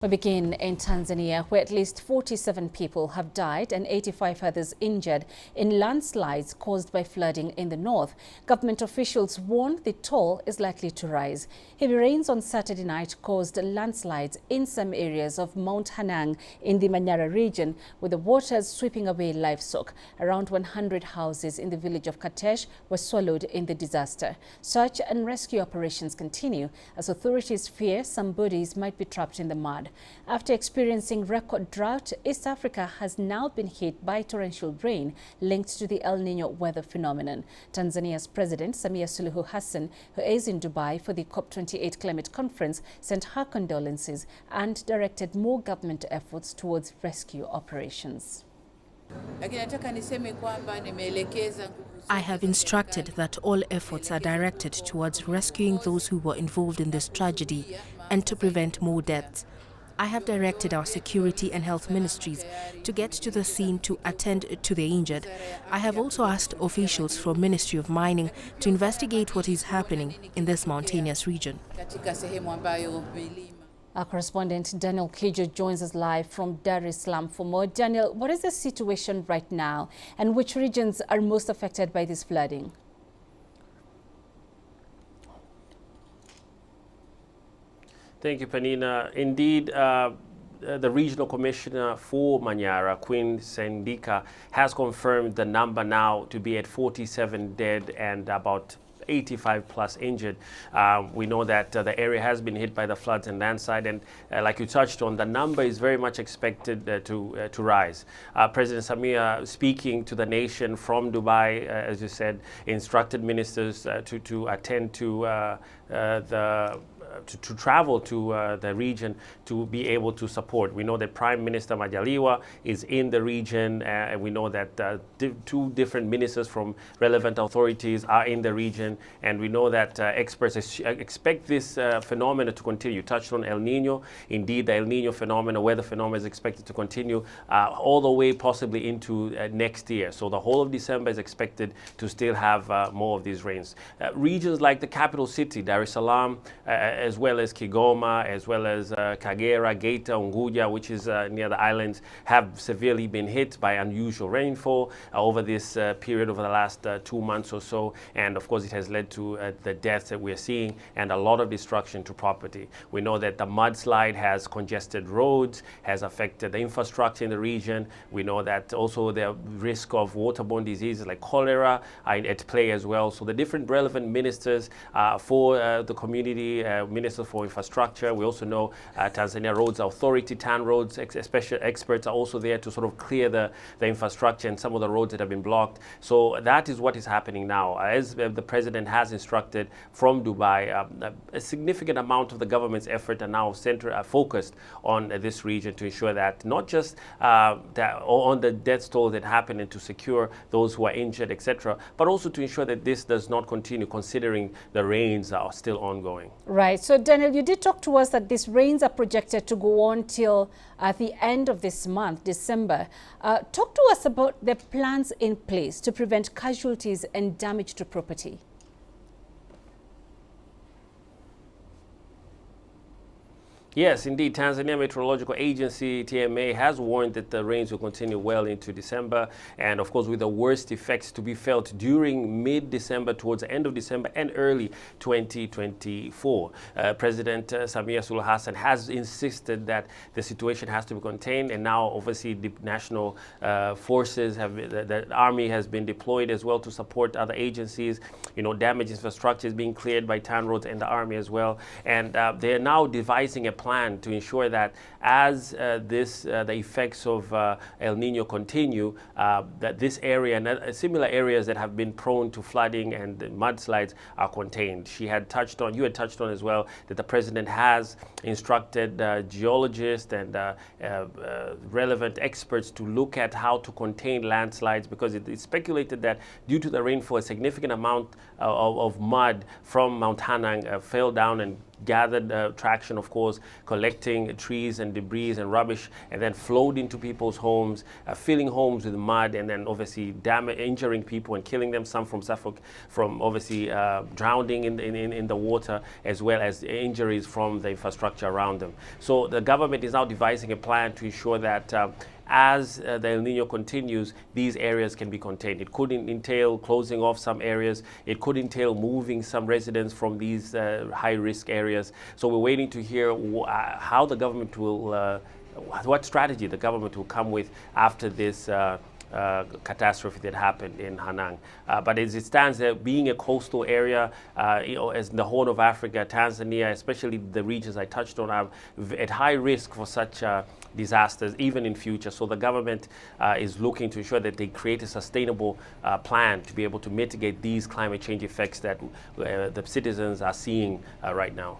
We begin in Tanzania, where at least 47 people have died and 85 others injured in landslides caused by flooding in the north. Government officials warn the toll is likely to rise. Heavy rains on Saturday night caused landslides in some areas of Mount Hanang in the Manyara region, with the waters sweeping away livestock. Around 100 houses in the village of Katesh were swallowed in the disaster. Search and rescue operations continue as authorities fear some bodies might be trapped in the mud. After experiencing record drought, East Africa has now been hit by torrential rain linked to the El Niño weather phenomenon. Tanzania's President Samia Suluhu Hassan, who is in Dubai for the COP28 climate conference, sent her condolences and directed more government efforts towards rescue operations. I have instructed that all efforts are directed towards rescuing those who were involved in this tragedy and to prevent more deaths. I have directed our security and health ministries to get to the scene to attend to the injured. I have also asked officials from Ministry of Mining to investigate what is happening in this mountainous region. Our correspondent Daniel Kijo joins us live from Dar es Salaam for more. Daniel, what is the situation right now and which regions are most affected by this flooding? Thank you, Panina. Indeed, the regional commissioner for Manyara, Queen Sendika, has confirmed the number now to be at 47 dead and about 85 plus injured. We know that the area has been hit by the floods and landslide, and like you touched on, the number is very much expected to rise. President Samia, speaking to the nation from Dubai, as you said, instructed ministers to attend to to travel to the region to be able to support. We know that Prime Minister Majaliwa is in the region, and we know that two different ministers from relevant authorities are in the region, and we know that experts expect this phenomenon to continue. You touched on El Nino. Indeed, the El Nino phenomenon, weather phenomenon, is expected to continue all the way possibly into next year. So the whole of December is expected to still have more of these rains. Regions like the capital city, Dar es Salaam, as well as Kigoma, as well as Kagera, Geita, Unguja, which is near the islands, have severely been hit by unusual rainfall over this period, over the last 2 months or so. And of course, it has led to the deaths that we're seeing and a lot of destruction to property. We know that the mudslide has congested roads, has affected the infrastructure in the region. We know that also the risk of waterborne diseases like cholera are at play as well. So the different relevant ministers for the community, Minister for Infrastructure. We also know Tanzania Roads Authority, TAN Roads, special experts are also there to sort of clear the infrastructure and some of the roads that have been blocked. So that is what is happening now. As the president has instructed from Dubai, a significant amount of the government's effort are now focused on this region to ensure that not just that on the death toll that happened and to secure those who are injured, etc., but also to ensure that this does not continue, considering the rains are still ongoing. Right. So, Daniel, you did talk to us that these rains are projected to go on till the end of this month, December. Talk to us about the plans in place to prevent casualties and damage to property. Yes, indeed. Tanzania Meteorological Agency, TMA, has warned that the rains will continue well into December, and of course with the worst effects to be felt during mid-December, towards the end of December and early 2024. President Samia Suluhu Hassan has insisted that the situation has to be contained, and now obviously the national forces the army has been deployed as well to support other agencies. You know, damaged infrastructure is being cleared by TAN Roads and the army as well, and they are now devising a plan to ensure that as the effects of El Nino continue, that this area and similar areas that have been prone to flooding and mudslides are contained. You had touched on as well that the president has instructed geologists and relevant experts to look at how to contain landslides, because it's speculated that due to the rainfall, a significant amount of mud from Mount Hanang fell down and gathered traction, of course, collecting trees and debris and rubbish, and then flowed into people's homes, filling homes with mud, and then obviously injuring people and killing them, some from obviously drowning in the water, as well as injuries from the infrastructure around them. So the government is now devising a plan to ensure that as the El Nino continues, these areas can be contained. It could entail closing off some areas. It could entail moving some residents from these high-risk areas. So we're waiting to hear how the government will, what strategy the government will come with after this catastrophe that happened in Hanang. But as it stands there, being a coastal area, as in the Horn of Africa, Tanzania, especially the regions I touched on, are at high risk for such disasters, even in future. So the government is looking to ensure that they create a sustainable plan to be able to mitigate these climate change effects that the citizens are seeing right now.